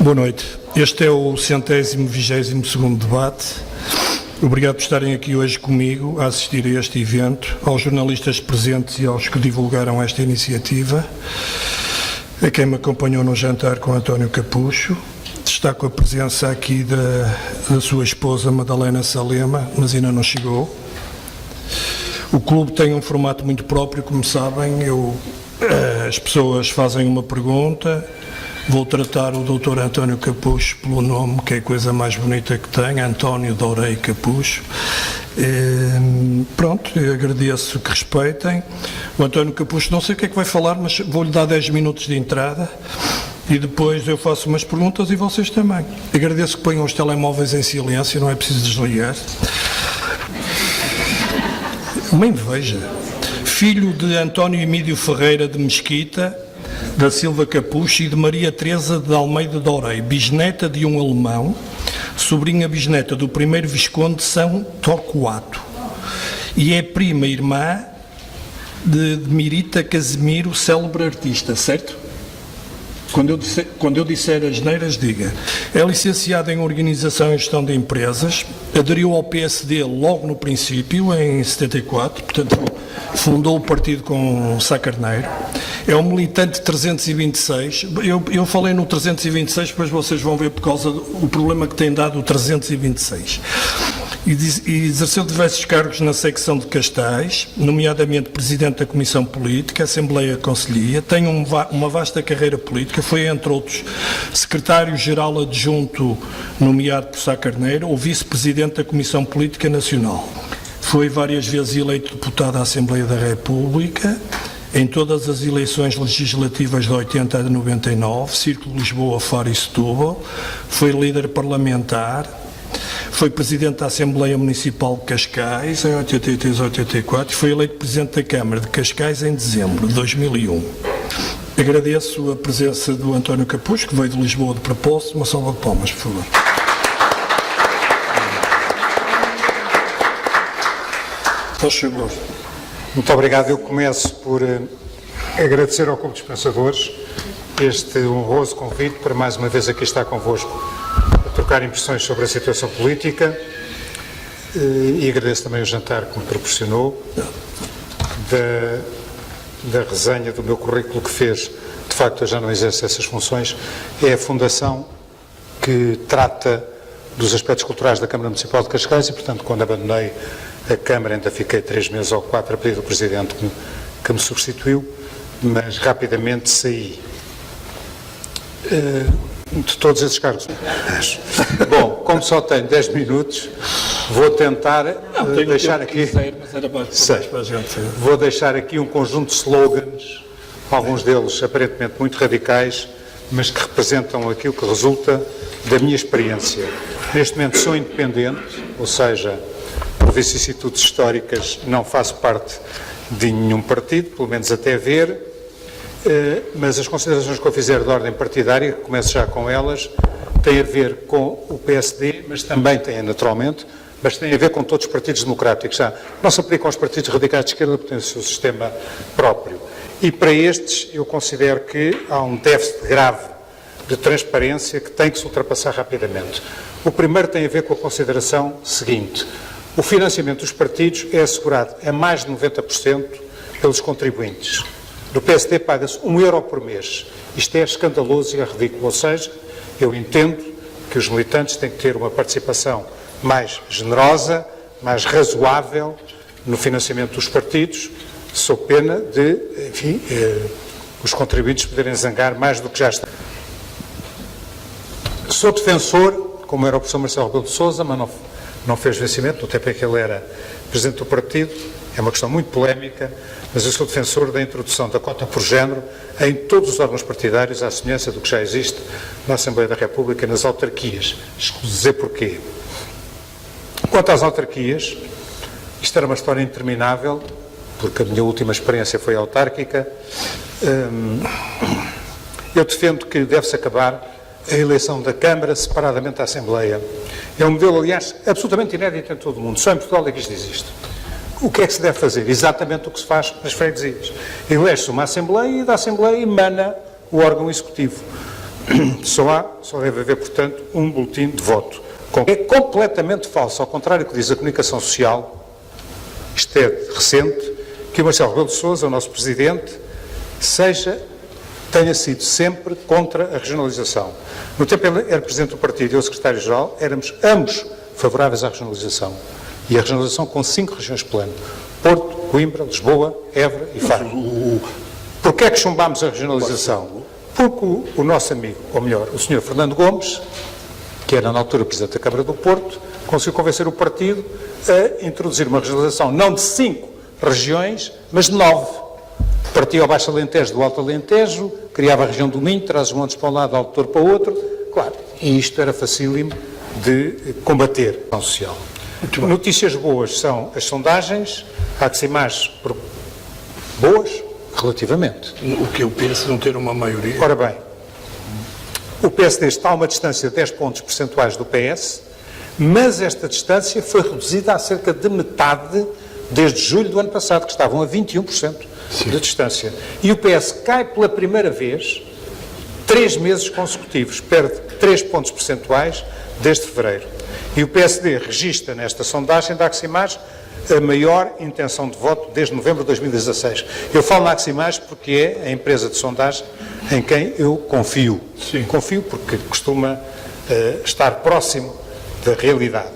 Boa noite. Este é o 122º debate. Obrigado por estarem aqui hoje comigo a assistir a este evento, aos jornalistas presentes e aos que divulgaram esta iniciativa, a quem me acompanhou no jantar com António Capucho. Destaco a presença aqui da sua esposa Madalena Salema, mas ainda não chegou. O clube tem um formato muito próprio, como sabem. As pessoas fazem uma pergunta, vou tratar o Dr. António Capucho pelo nome, que é a coisa mais bonita que tem, António Dorei Capucho. Pronto, eu agradeço que respeitem. O António Capucho, não sei o que é que vai falar, mas vou-lhe dar 10 minutos de entrada e depois eu faço umas perguntas e vocês também. Agradeço que ponham os telemóveis em silêncio, não é preciso desligar. Uma inveja. Filho de António Emílio Ferreira de Mesquita, da Silva Capucho e de Maria Teresa de Almeida Dorei, bisneta de um alemão, sobrinha bisneta do primeiro Visconde de São Torquato, e é prima irmã de Mirita Casimiro, célebre artista, certo? Quando eu disser as neiras, diga. É licenciada em Organização e Gestão de Empresas, aderiu ao PSD logo no princípio, em 74, portanto fundou o partido com Sá Carneiro. É um militante 326. Eu falei no 326, depois vocês vão ver por causa do problema que tem dado o 326. E exerceu diversos cargos na secção de Castais, nomeadamente Presidente da Comissão Política, Assembleia Conselhia, tem uma vasta carreira política, foi, entre outros, Secretário-Geral Adjunto, nomeado por Sá Carneiro, ou Vice-Presidente da Comissão Política Nacional. Foi várias vezes eleito deputado à Assembleia da República, em todas as eleições legislativas de 80 a 99, Círculo de Lisboa, Faro e Setúbal, foi líder parlamentar, foi Presidente da Assembleia Municipal de Cascais em 83 a 84 e foi eleito Presidente da Câmara de Cascais em dezembro de 2001. Agradeço a presença do António Capucho, que veio de Lisboa de propósito. Uma salva de palmas, por favor. Faz favor. Muito obrigado. Eu começo por agradecer ao Clube dos Pensadores este honroso convite para mais uma vez aqui estar convosco a trocar impressões sobre a situação política e agradeço também o jantar que me proporcionou, da resenha do meu currículo que fez. De facto, eu já não exerço essas funções. É a fundação que trata dos aspectos culturais da Câmara Municipal de Cascais e, portanto, quando abandonei a Câmara ainda fiquei 3 meses ou 4 a pedir do Presidente que me substituiu, mas rapidamente saí de todos esses cargos. Bom, como só tenho 10 minutos, vou tentar deixar aqui... Vou deixar aqui um conjunto de slogans, alguns deles aparentemente muito radicais, mas que representam aquilo que resulta da minha experiência. Neste momento sou independente, ou seja, por vicissitudes históricas não faço parte de nenhum partido, pelo menos até ver, mas as considerações que eu fizer de ordem partidária, começo já com elas, têm a ver com o PSD, mas também têm naturalmente, mas têm a ver com todos os partidos democráticos. Já não se aplicam aos partidos radicais de esquerda, porque têm o seu sistema próprio. E para estes eu considero que há um déficit grave de transparência que tem que se ultrapassar rapidamente. O primeiro tem a ver com a consideração seguinte: o financiamento dos partidos é assegurado a mais de 90% pelos contribuintes. No PSD paga-se €1 por mês. Isto é escandaloso e é ridículo. Ou seja, eu entendo que os militantes têm que ter uma participação mais generosa, mais razoável no financiamento dos partidos, sob pena de, enfim, os contribuintes poderem zangar mais do que já está. Sou defensor, como era o professor Marcelo Rebelo de Sousa, mas não fez vencimento, no tempo em que ele era Presidente do Partido. É uma questão muito polémica, mas eu sou defensor da introdução da cota por género em todos os órgãos partidários, à semelhança do que já existe na Assembleia da República e nas autarquias. Escuso dizer porquê. Quanto às autarquias, isto era uma história interminável, porque a minha última experiência foi autárquica. Eu defendo que deve-se acabar a eleição da Câmara separadamente da Assembleia. É um modelo, aliás, absolutamente inédito em todo o mundo. Só em Portugal é que isto existe. O que é que se deve fazer? Exatamente o que se faz nas freguesias. Elege-se uma Assembleia e da Assembleia emana o órgão executivo. Só deve haver, portanto, um boletim de voto. É completamente falso, ao contrário do que diz a comunicação social, isto é recente, que o Marcelo Rebelo de Sousa, o nosso Presidente, tenha sido sempre contra a regionalização. No tempo ele era Presidente do Partido e eu Secretário-Geral, éramos ambos favoráveis à regionalização. E a regionalização com 5 regiões plano: Porto, Coimbra, Lisboa, Évora e Faro. Porquê é que chumbámos a regionalização? Porque o nosso amigo, ou melhor, o Sr. Fernando Gomes, que era na altura Presidente da Câmara do Porto, conseguiu convencer o partido a introduzir uma regionalização não de 5 regiões, mas de 9. Partia ao Baixo Alentejo do Alto Alentejo, criava a região do Minho, Trás-os-Montes para um lado, Alto Douro para o outro, claro, e isto era facílimo de combater a social. Notícias boas são as sondagens, há que ser mais boas, relativamente. O que eu penso não ter uma maioria. Ora bem, o PSD está a uma distância de 10 pontos percentuais do PS, mas esta distância foi reduzida a cerca de metade desde julho do ano passado, que estavam a 21% de distância. E o PS cai pela primeira vez 3 meses consecutivos, perde 3 pontos percentuais desde fevereiro. E o PSD registra nesta sondagem da Aximage a maior intenção de voto desde novembro de 2016. Eu falo na Aximage porque é a empresa de sondagem em quem eu confio. Sim. Confio porque costuma estar próximo da realidade.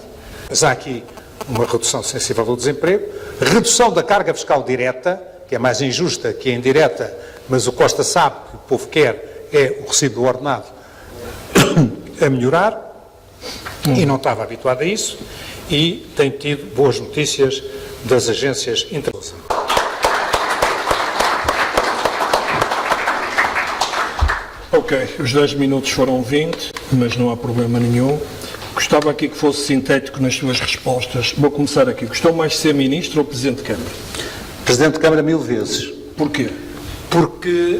Mas há aqui uma redução sensível do desemprego, redução da carga fiscal direta, que é mais injusta que a indireta, mas o Costa sabe que o povo quer é o recibo do ordenado a melhorar, e não estava habituado a isso, e tem tido boas notícias das agências internacionais. Ok, os 10 minutos foram 20, mas não há problema nenhum. Gostava aqui que fosse sintético nas suas respostas. Vou começar aqui. Gostou mais de ser Ministro ou Presidente de Câmara? Presidente de Câmara 1000 vezes. Porquê? Porque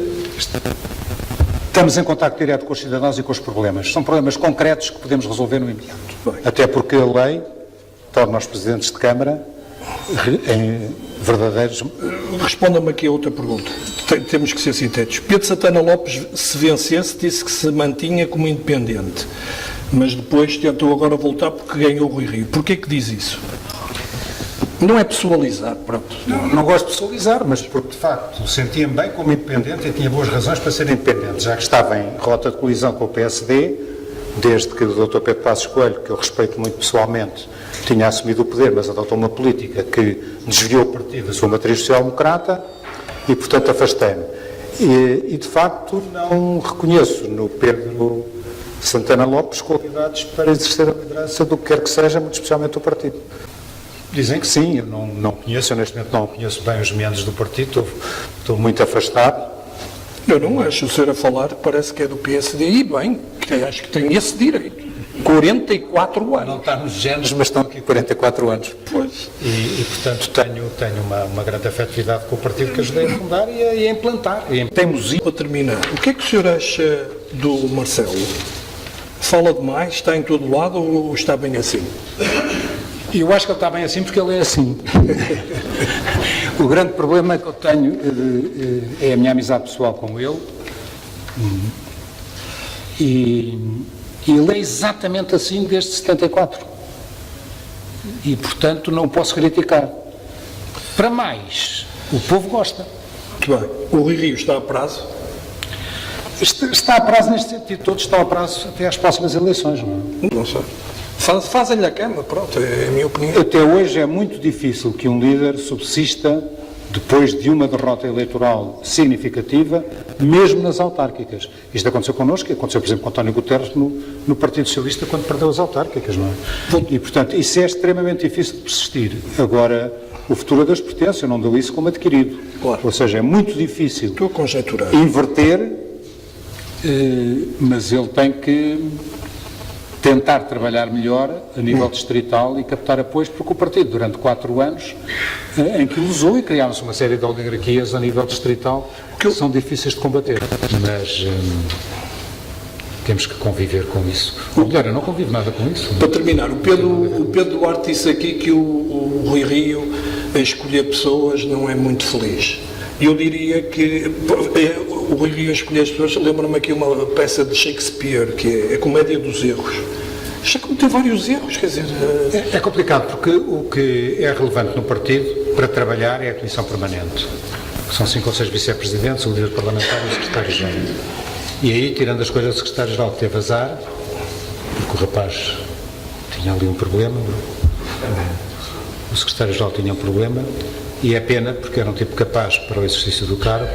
estamos em contacto direto com os cidadãos e com os problemas. São problemas concretos que podemos resolver no imediato. Bem. Até porque a lei torna os Presidentes de Câmara em verdadeiros... Responda-me aqui a outra pergunta. Temos que ser sintéticos. Pedro Santana Lopes, se vencesse, disse que se mantinha como independente, mas depois tentou agora voltar porque ganhou o Rui Rio. Porquê que diz isso? Não é pessoalizar, pronto. Não gosto de pessoalizar, mas porque, de facto, sentia-me bem como independente e tinha boas razões para ser independente, já que estava em rota de colisão com o PSD, desde que o Dr. Pedro Passos Coelho, que eu respeito muito pessoalmente, tinha assumido o poder, mas adotou uma política que desviou o partido da sua matriz social-democrata e, portanto, afastei-me. E, de facto, não reconheço no Pedro Santana Lopes qualidades para exercer a liderança do que quer que seja, muito especialmente o partido. Dizem que sim, eu não conheço, eu neste momento não conheço bem os meandros do partido, estou muito afastado. Eu não acho o senhor a falar, parece que é do PSD, e bem, que acho que tem esse direito. 44 anos. Não está nos genes, mas estão aqui 44 anos. Pois. E portanto, tenho uma grande afetividade com o partido que ajudei a fundar e a implantar. Temos para terminar. O que é que o senhor acha do Marcelo? Fala demais, está em todo lado ou está bem assim? Eu acho que ele está bem assim porque ele é assim. O grande problema que eu tenho é a minha amizade pessoal com ele. E ele é exatamente assim desde 74. E, portanto, não posso criticar. Para mais, o povo gosta. Muito bem. O Rui Rio está a prazo? Está a prazo neste sentido. Todos estão a prazo até às próximas eleições, não é? Não sei. Fazem-lhe a cama, pronto, é a minha opinião. Até hoje é muito difícil que um líder subsista depois de uma derrota eleitoral significativa, mesmo nas autárquicas. Isto aconteceu connosco, aconteceu, por exemplo, com António Guterres no Partido Socialista quando perdeu as autárquicas, não é? E, portanto, isso é extremamente difícil de persistir. Agora, o futuro a Deus pertence, eu não dou isso como adquirido. Claro. Ou seja, é muito difícil Estou a conjecturar. inverter, mas ele tem que tentar trabalhar melhor a nível distrital e captar apoios, porque o partido, durante 4 anos, em que o usou e criámos uma série de oligarquias a nível distrital que são difíceis de combater. Mas temos que conviver com isso. Ou melhor, eu não convivo nada com isso. Para terminar, o Pedro Duarte disse aqui que o Rui Rio, a escolher pessoas, não é muito feliz. Eu diria que o Rui Rio escolher as pessoas, lembra-me aqui uma peça de Shakespeare, que é a Comédia dos Erros. Já cometeu vários erros, quer dizer... É complicado, porque o que é relevante no partido para trabalhar é a Comissão Permanente. São 5 ou 6 vice-presidentes, o líder parlamentar e o secretário-geral. E aí, tirando as coisas do secretário-geral que teve azar, porque o rapaz tinha ali um problema, o secretário-geral tinha um problema, e é pena, porque era um tipo capaz para o exercício do cargo,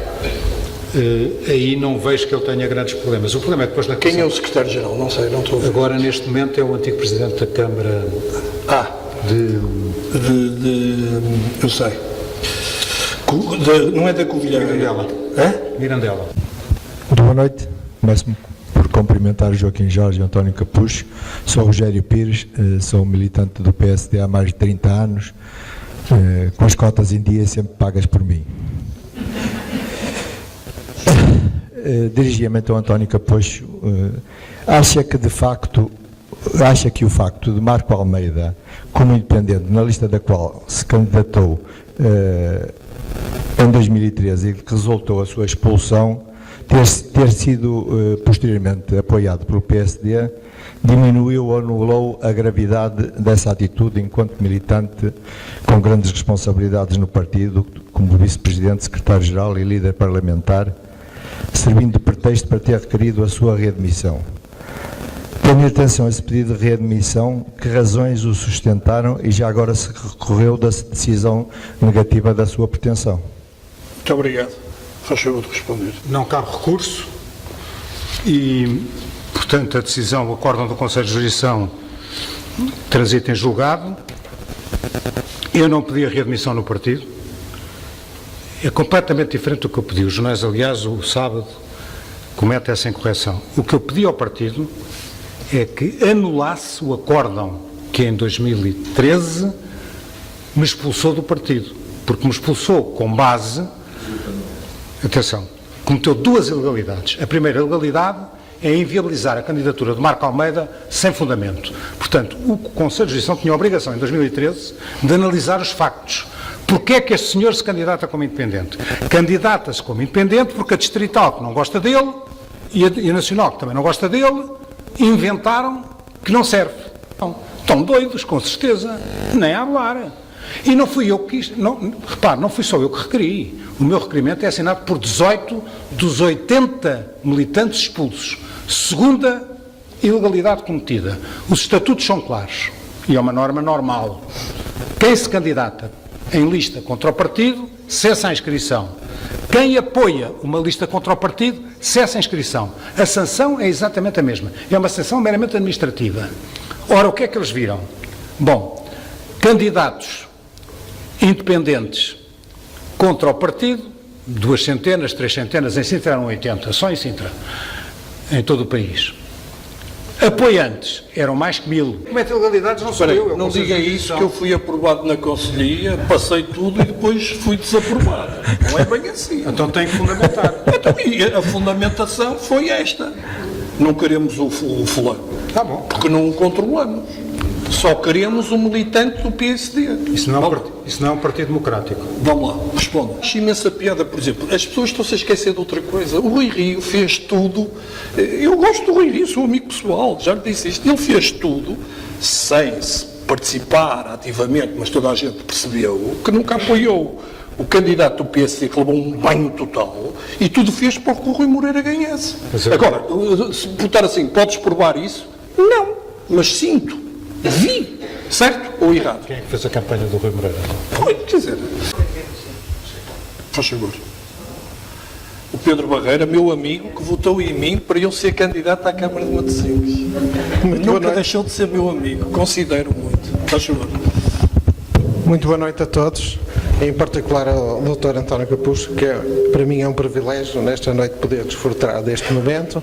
aí não vejo que ele tenha grandes problemas. O problema é que depois na Quem é o secretário-geral? Não sei, não estou a ver. Agora, neste momento, é o antigo presidente da Câmara Eu sei. Não é da Covilhã? Mirandela. Mirandela. Muito boa noite. Começo por cumprimentar Joaquim Jorge e António Capucho. Sou Rogério Pires, sou militante do PSD há mais de 30 anos, com as cotas em dia sempre pagas por mim. Dirigia-me então a António Capucho. Acha que o facto de Marco Almeida, como independente, na lista da qual se candidatou em 2013 e que resultou a sua expulsão, ter sido posteriormente apoiado pelo PSD, diminuiu ou anulou a gravidade dessa atitude enquanto militante com grandes responsabilidades no partido, como vice-presidente, secretário-geral e líder parlamentar, servindo de pretexto para ter requerido a sua readmissão. Tendo atenção a esse pedido de readmissão, que razões o sustentaram e já agora se recorreu da decisão negativa da sua pretensão? Muito obrigado. Faz favor de responder. Não cabe recurso e, portanto, a decisão, o acórdão do Conselho de Jurisdição transita em julgado. Eu não pedi a readmissão no partido. É completamente diferente do que eu pedi. Os jornais, aliás, o sábado, cometem essa incorreção. O que eu pedi ao partido é que anulasse o acórdão que em 2013 me expulsou do partido. Porque me expulsou com base... Atenção, cometeu 2 ilegalidades. A primeira ilegalidade é inviabilizar a candidatura de Marco Almeida sem fundamento. Portanto, o Conselho de Justiça tinha a obrigação, em 2013, de analisar os factos. Porquê é que este senhor se candidata como independente? Candidata-se como independente porque a Distrital, que não gosta dele, e a Nacional, que também não gosta dele, inventaram que não serve. Estão doidos, com certeza, nem a falar. E não fui eu que quis, repare, não fui só eu que requeri. O meu requerimento é assinado por 18 dos 80 militantes expulsos. Segunda ilegalidade cometida. Os estatutos são claros e é uma norma normal. Quem se candidata em lista contra o partido, cessa a inscrição. Quem apoia uma lista contra o partido, cessa a inscrição. A sanção é exatamente a mesma. É uma sanção meramente administrativa. Ora, o que é que eles viram? Bom, candidatos independentes contra o partido, 2 centenas, 3 centenas, em Sintra eram 80, só em Sintra, em todo o país. Apoiantes eram mais que 1000. Comete ilegalidades não sou eu. Não diga isso, que eu fui aprovado na Conselhia, passei tudo e depois fui desaprovado. Não é bem assim. Então tem que fundamentar. Então, e a fundamentação foi esta. Não queremos o fulano. Tá bom. Porque não o controlamos. Só queremos um militante do PSD. Isso não é um partido democrático. Vamos lá, responda. Acho imensa piada, por exemplo, as pessoas estão-se a esquecer de outra coisa. O Rui Rio fez tudo. Eu gosto do Rui Rio, sou amigo pessoal, já lhe disse isto. Ele fez tudo sem participar ativamente, mas toda a gente percebeu que nunca apoiou o candidato do PSD, que levou um banho total, e tudo fez para que o Rui Moreira ganhasse. Agora, se botar assim, podes provar isso? Não, mas sinto. Vi, certo ou errado? Quem é que fez a campanha do Rui Moreira? Foi, quer dizer, faz favor. O Pedro Barreira, meu amigo, que votou em mim para eu ser candidato à Câmara de Matosinhos. Nunca deixou de ser meu amigo, considero muito. Faz favor. Muito boa noite a todos, em particular ao Dr. António Capucho, que para mim é um privilégio nesta noite poder desfrutar deste momento,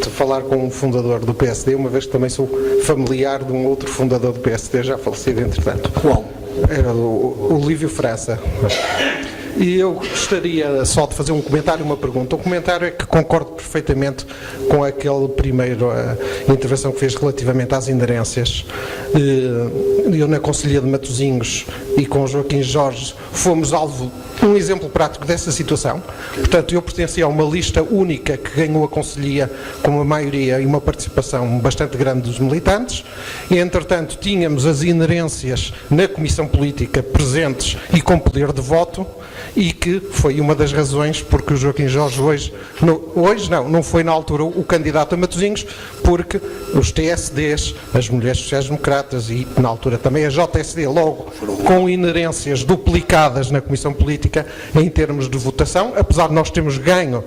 de falar com um fundador do PSD, uma vez que também sou familiar de um outro fundador do PSD, já falecido entretanto. Qual? Era o Lívio França. E eu gostaria só de fazer um comentário e uma pergunta. O comentário é que concordo perfeitamente com aquela primeira intervenção que fez relativamente às inderências. Eu na Conselhia de Matosinhos e com Joaquim Jorge fomos alvo um exemplo prático dessa situação. Portanto, eu pertencia a uma lista única que ganhou a conselhia com uma maioria e uma participação bastante grande dos militantes, e entretanto tínhamos as inerências na Comissão Política presentes e com poder de voto, e que foi uma das razões porque o Joaquim Jorge não foi na altura o candidato a Matosinhos, porque os TSDs, as Mulheres Sociais-Democratas e na altura também a JSD, logo com inerências duplicadas na Comissão Política em termos de votação, apesar de nós termos ganho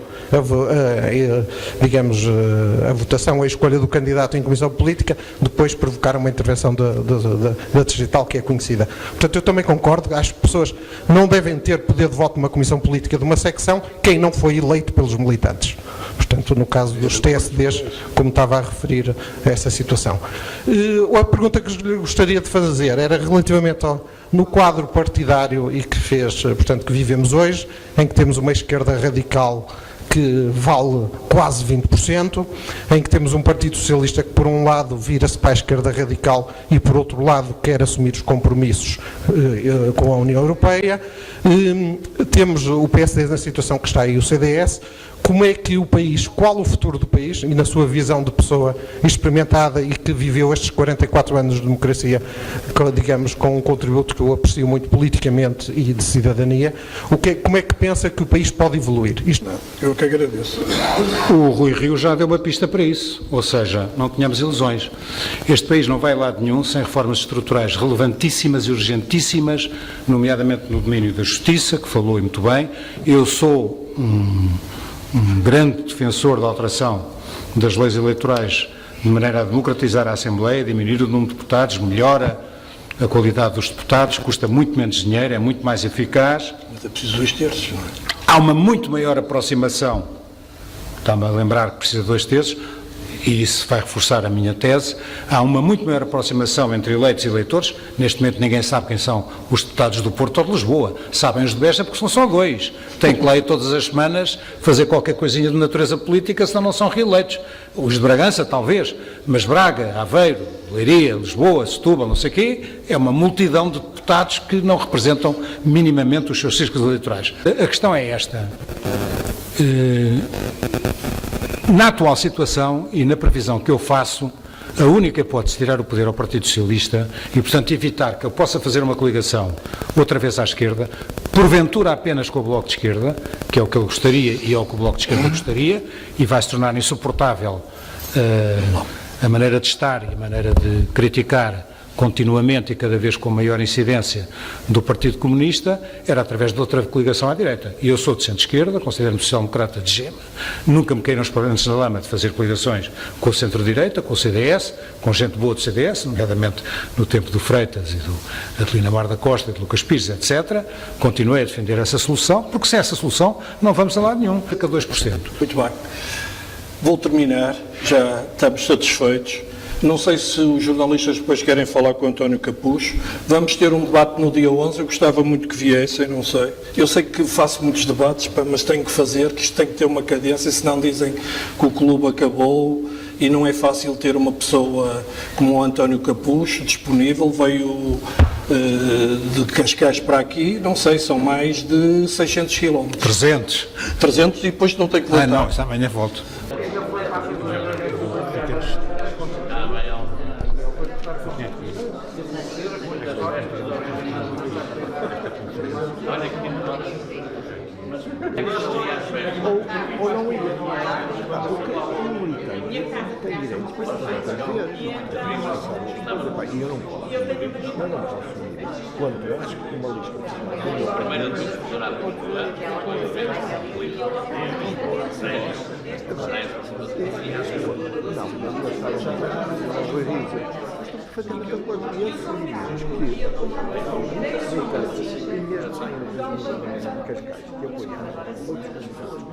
a votação, a escolha do candidato em Comissão Política, depois provocaram uma intervenção da distrital que é conhecida. Portanto, eu também concordo, as pessoas não devem ter poder de voto numa Comissão Política de uma secção quem não foi eleito pelos militantes. Portanto, no caso dos TSDs, como estava a referir a essa situação. A pergunta que gostaria de fazer era relativamente no quadro partidário e que fez, portanto, que vivemos hoje, em que temos uma esquerda radical que vale quase 20%, em que temos um Partido Socialista que, por um lado, vira-se para a esquerda radical e, por outro lado, quer assumir os compromissos com a União Europeia. Temos o PSD na situação que está aí, o CDS. Como é que o país, qual o futuro do país, e na sua visão de pessoa experimentada e que viveu estes 44 anos de democracia, digamos, com um contributo que eu aprecio muito politicamente e de cidadania, como é que pensa que o país pode evoluir? Eu que agradeço. O Rui Rio já deu uma pista para isso, ou seja, não tenhamos ilusões. Este país não vai a lado nenhum sem reformas estruturais relevantíssimas e urgentíssimas, nomeadamente no domínio da justiça, que falou muito bem. Eu sou um grande defensor da alteração das leis eleitorais de maneira a democratizar a Assembleia, diminuir o número de deputados, melhora a qualidade dos deputados, custa muito menos dinheiro, é muito mais eficaz. Mas é preciso 2 terços, não é? Há uma muito maior aproximação, está-me a lembrar que precisa de 2 terços, e isso vai reforçar a minha tese, há uma muito maior aproximação entre eleitos e eleitores. Neste momento ninguém sabe quem são os deputados do Porto ou de Lisboa, sabem os de Beja porque são só 2, têm que lá ir todas as semanas fazer qualquer coisinha de natureza política, senão não são reeleitos. Os de Bragança talvez, mas Braga, Aveiro, Leiria, Lisboa, Setúbal, não sei o quê, é uma multidão de deputados que não representam minimamente os seus círculos eleitorais. A questão é esta. Na atual situação e na previsão que eu faço, a única hipótese de tirar o poder ao Partido Socialista e, portanto, evitar que eu possa fazer uma coligação outra vez à esquerda, porventura apenas com o Bloco de Esquerda, que é o que eu gostaria e é o que o Bloco de Esquerda gostaria, e vai se tornar insuportável a maneira de estar e a maneira de criticar continuamente e cada vez com maior incidência do Partido Comunista, era através de outra coligação à direita. E eu sou de centro-esquerda, considero-me social-democrata de gema, nunca me queiram os parentes na lama de fazer coligações com o centro-direita, com o CDS, com gente boa do CDS, nomeadamente no tempo do Freitas e do Adelina Mar da Costa e do Lucas Pires, etc. Continuei a defender essa solução, porque sem essa solução não vamos a lado nenhum, fica 2%. Muito bem. Vou terminar, já estamos satisfeitos. Não sei se os jornalistas depois querem falar com o António Capuz. Vamos ter um debate no dia 11, eu gostava muito que viessem, não sei. Eu sei que faço muitos debates, mas tenho que fazer, que isto tem que ter uma cadência, senão dizem que o clube acabou e não é fácil ter uma pessoa como o António Capuz disponível. Veio de Cascais para aqui, não sei, são mais de 600 km. 300. 300 e depois não tem que voltar. Não, amanhã volto. Ou não ia, porque o militante tem direito para fazer. E eu não posso. Eu não posso assumir isso. Quando eu acho que uma lista primeiro de fazer muita coisa e esses inimigos que e mesmo em Cascais que apoiaram outros candidatos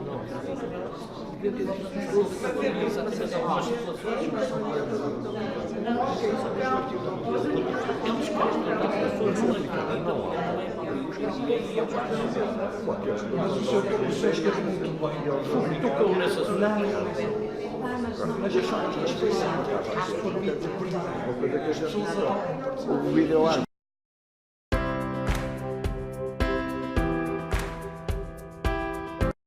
o vídeo lá